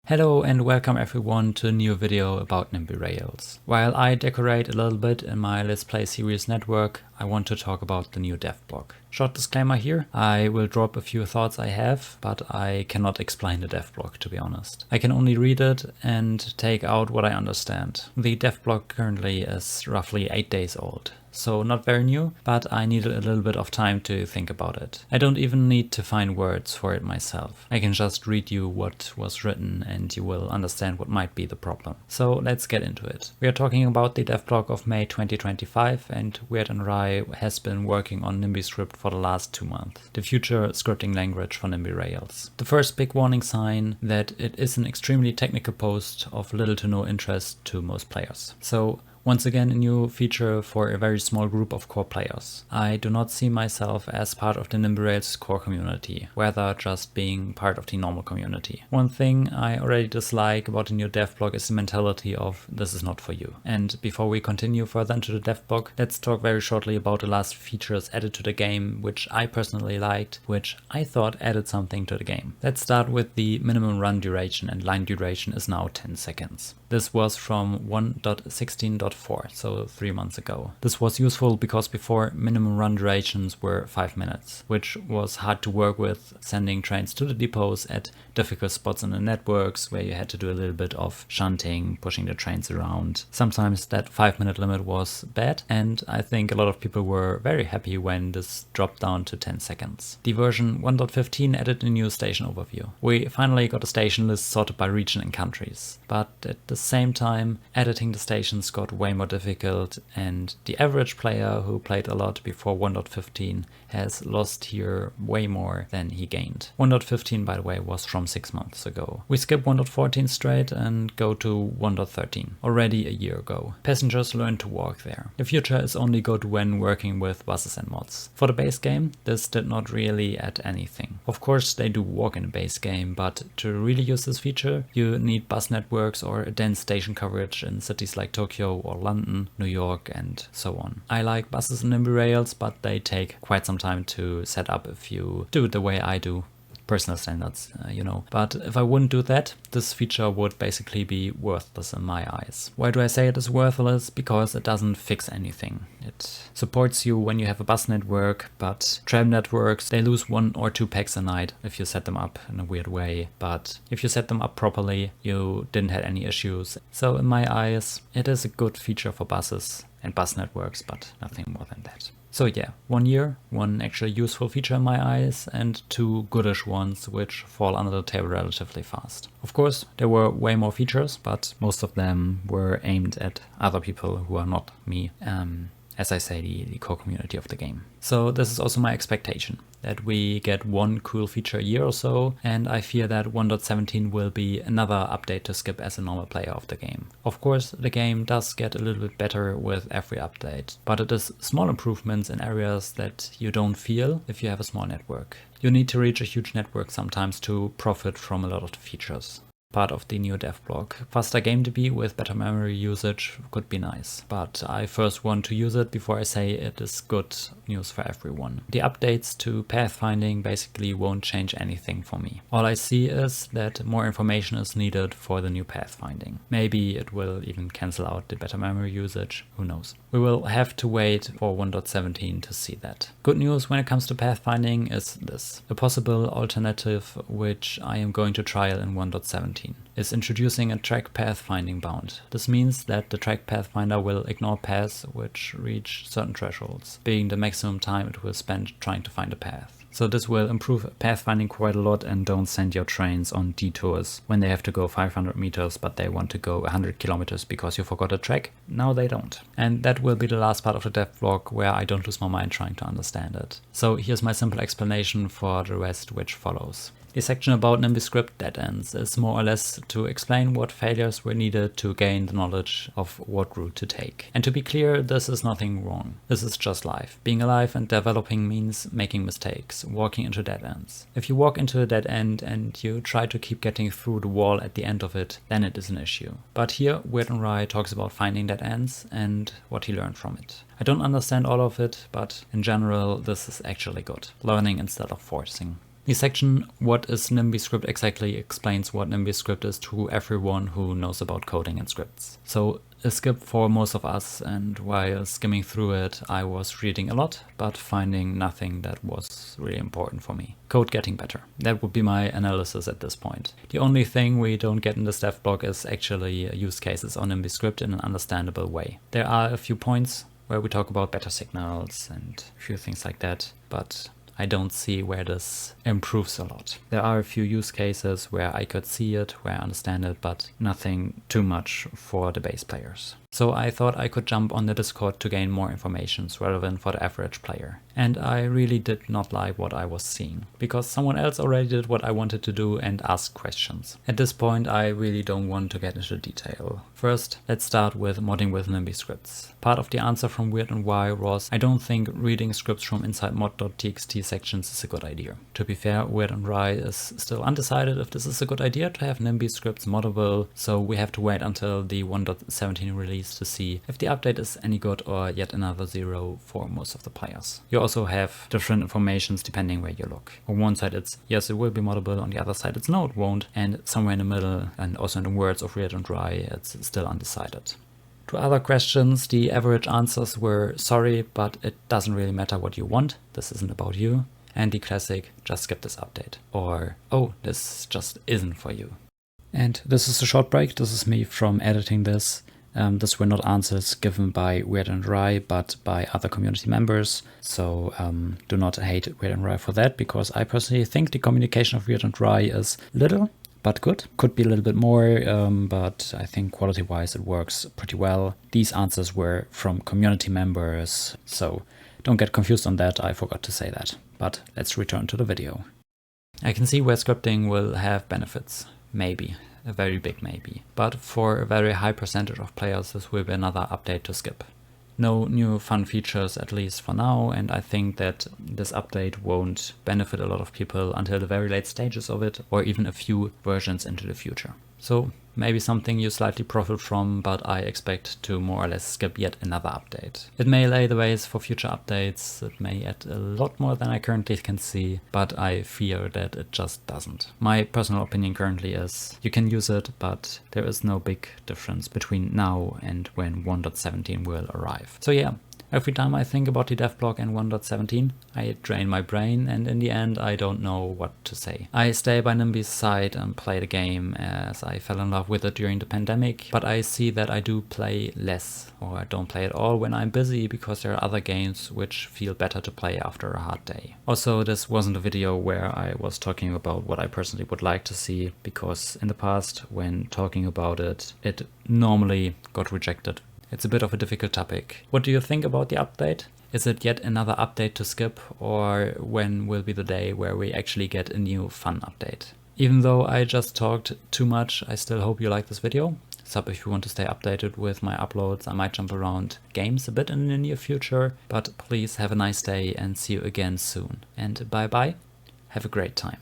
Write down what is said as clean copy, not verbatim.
Hello and welcome everyone to a new video about Nimby Rails. While I decorate a little bit in my Let's Play series network, I want to talk about the new devblog. Short disclaimer here, I will drop a few thoughts I have, but I cannot explain the devblog, to be honest. I can only read it and take out what I understand. The devblog currently is roughly 8 days old. So not very new, but I needed a little bit of time to think about it. I don't even need to find words for it myself. I can just read you what was written and you will understand what might be the problem. So let's get into it. We are talking about the devblog of May 2025 and Weird and Wry has been working on Nimbiscript for the last 2 months, the future scripting language for Nimby Rails. The first big warning sign that it is an extremely technical post of little to no interest to most players. So once again, a new feature for a very small group of core players. I do not see myself as part of the Nimby Rails core community, rather just being part of the normal community. One thing I already dislike about the new devblog is the mentality of this is not for you. And before we continue further into the devblog, let's talk very shortly about the last features added to the game, which I personally liked, which I thought added something to the game. Let's start with the minimum run duration, and line duration is now 10 seconds. This was from 1.16.4, so 3 months ago. This was useful because before minimum run durations were 5 minutes, which was hard to work with, sending trains to the depots at difficult spots in the networks where you had to do a little bit of shunting, pushing the trains around. Sometimes that 5-minute limit was bad, and I think a lot of people were very happy when this dropped down to 10 seconds. The version 1.15 added a new station overview. We finally got a station list sorted by region and countries, but at the same time, editing the stations got way more difficult, and the average player who played a lot before 1.15 has lost here way more than he gained. 1.15, by the way, was from 6 months ago. We skip 1.14 straight and go to 1.13, already a year ago. Passengers learn to walk there. The future is only good when working with buses and mods. For the base game, this did not really add anything. Of course, they do walk in the base game, but to really use this feature, you need bus networks or a dense station coverage in cities like Tokyo or London, New York, and so on. I like buses in Nimby Rails, but they take quite some time to set up if you do it the way I do. Personal standards, you know. But if I wouldn't do that, this feature would basically be worthless in my eyes. Why do I say it is worthless? Because it doesn't fix anything. It supports you when you have a bus network, but tram networks, they lose 1 or 2 packs a night if you set them up in a weird way. But if you set them up properly, you didn't have any issues. So in my eyes, it is a good feature for buses and bus networks, but nothing more than that. So yeah, 1 year, 1 actually useful feature in my eyes, and 2 goodish ones which fall under the table relatively fast. Of course, there were way more features, but most of them were aimed at other people who are not me. As I say, the core community of the game. So this is also my expectation, that we get 1 cool feature a year or so, and I fear that 1.17 will be another update to skip as a normal player of the game. Of course, the game does get a little bit better with every update, but it is small improvements in areas that you don't feel if you have a small network. You need to reach a huge network sometimes to profit from a lot of the features. Part of the new devblog. Faster game to be with better memory usage could be nice, but I first want to use it before I say it is good news for everyone. The updates to pathfinding basically won't change anything for me. All I see is that more information is needed for the new pathfinding. Maybe it will even cancel out the better memory usage, who knows. We will have to wait for 1.17 to see that. Good news when it comes to pathfinding is this. A possible alternative which I am going to trial in 1.17. is introducing a track pathfinding bound. This means that the track pathfinder will ignore paths which reach certain thresholds, being the maximum time it will spend trying to find a path. So this will improve pathfinding quite a lot, and don't send your trains on detours when they have to go 500 meters but they want to go 100 kilometers because you forgot a track. Now they don't. And that will be the last part of the devblog where I don't lose my mind trying to understand it. So here's my simple explanation for the rest which follows. The section about Nimbiscript dead ends is more or less to explain what failures were needed to gain the knowledge of what route to take. And to be clear, this is nothing wrong. This is just life. Being alive and developing means making mistakes, walking into dead ends. If you walk into a dead end and you try to keep getting through the wall at the end of it, then it is an issue. But here, Weird and Wry talks about finding dead ends and what he learned from it. I don't understand all of it, but in general, this is actually good. Learning instead of forcing. The section What is Nimbiscript exactly explains what Nimbiscript is to everyone who knows about coding and scripts. So a skip for most of us, and while skimming through it I was reading a lot but finding nothing that was really important for me. Code getting better. That would be my analysis at this point. The only thing we don't get in this Devblog is actually use cases on Nimbiscript in an understandable way. There are a few points where we talk about better signals and a few things like that, but I don't see where this improves a lot. There are a few use cases where I could see it, where I understand it, but nothing too much for the base players. So I thought I could jump on the Discord to gain more information relevant for the average player. And I really did not like what I was seeing, because someone else already did what I wanted to do and asked questions. At this point I really don't want to get into detail. First, let's start with modding with Nimby scripts. Part of the answer from Weird and Wry was, I don't think reading scripts from inside mod.txt sections is a good idea. To be fair, Weird and Wry is still undecided if this is a good idea to have Nimby scripts moddable, so we have to wait until the 1.17 release to see if the update is any good or yet another zero for most of the players. You also have different informations depending where you look. On one side it's yes, it will be moddable, on the other side it's no, it won't, and somewhere in the middle, and also in the words of Weird and Wry, it's still undecided. To other questions, the average answers were sorry, but it doesn't really matter what you want, this isn't about you, and the classic just skip this update, or oh, this just isn't for you. And this is a short break, this is me from editing this. These were not answers given by Weird and Wry, but by other community members. So do not hate Weird and Wry for that, because I personally think the communication of Weird and Wry is little, but good. Could be a little bit more, but I think quality-wise it works pretty well. These answers were from community members, so don't get confused on that, I forgot to say that. But let's return to the video. I can see where scripting will have benefits, maybe. A very big maybe. But for a very high percentage of players this will be another update to skip. No new fun features, at least for now, and I think that this update won't benefit a lot of people until the very late stages of it, or even a few versions into the future. So maybe something you slightly profit from, but I expect to more or less skip yet another update. It may lay the ways for future updates, it may add a lot more than I currently can see, but I fear that it just doesn't. My personal opinion currently is you can use it, but there is no big difference between now and when 1.17 will arrive. So yeah. Every time I think about the Devblog and 1.17, I drain my brain, and in the end I don't know what to say. I stay by Nimby's side and play the game as I fell in love with it during the pandemic, but I see that I do play less, or I don't play at all when I'm busy, because there are other games which feel better to play after a hard day. Also, this wasn't a video where I was talking about what I personally would like to see, because in the past, when talking about it, it normally got rejected. It's a bit of a difficult topic. What do you think about the update? Is it yet another update to skip, or when will be the day where we actually get a new fun update? Even though I just talked too much, I still hope you like this video. Sub if you want to stay updated with my uploads. I might jump around games a bit in the near future, but please have a nice day and see you again soon. And bye bye, have a great time.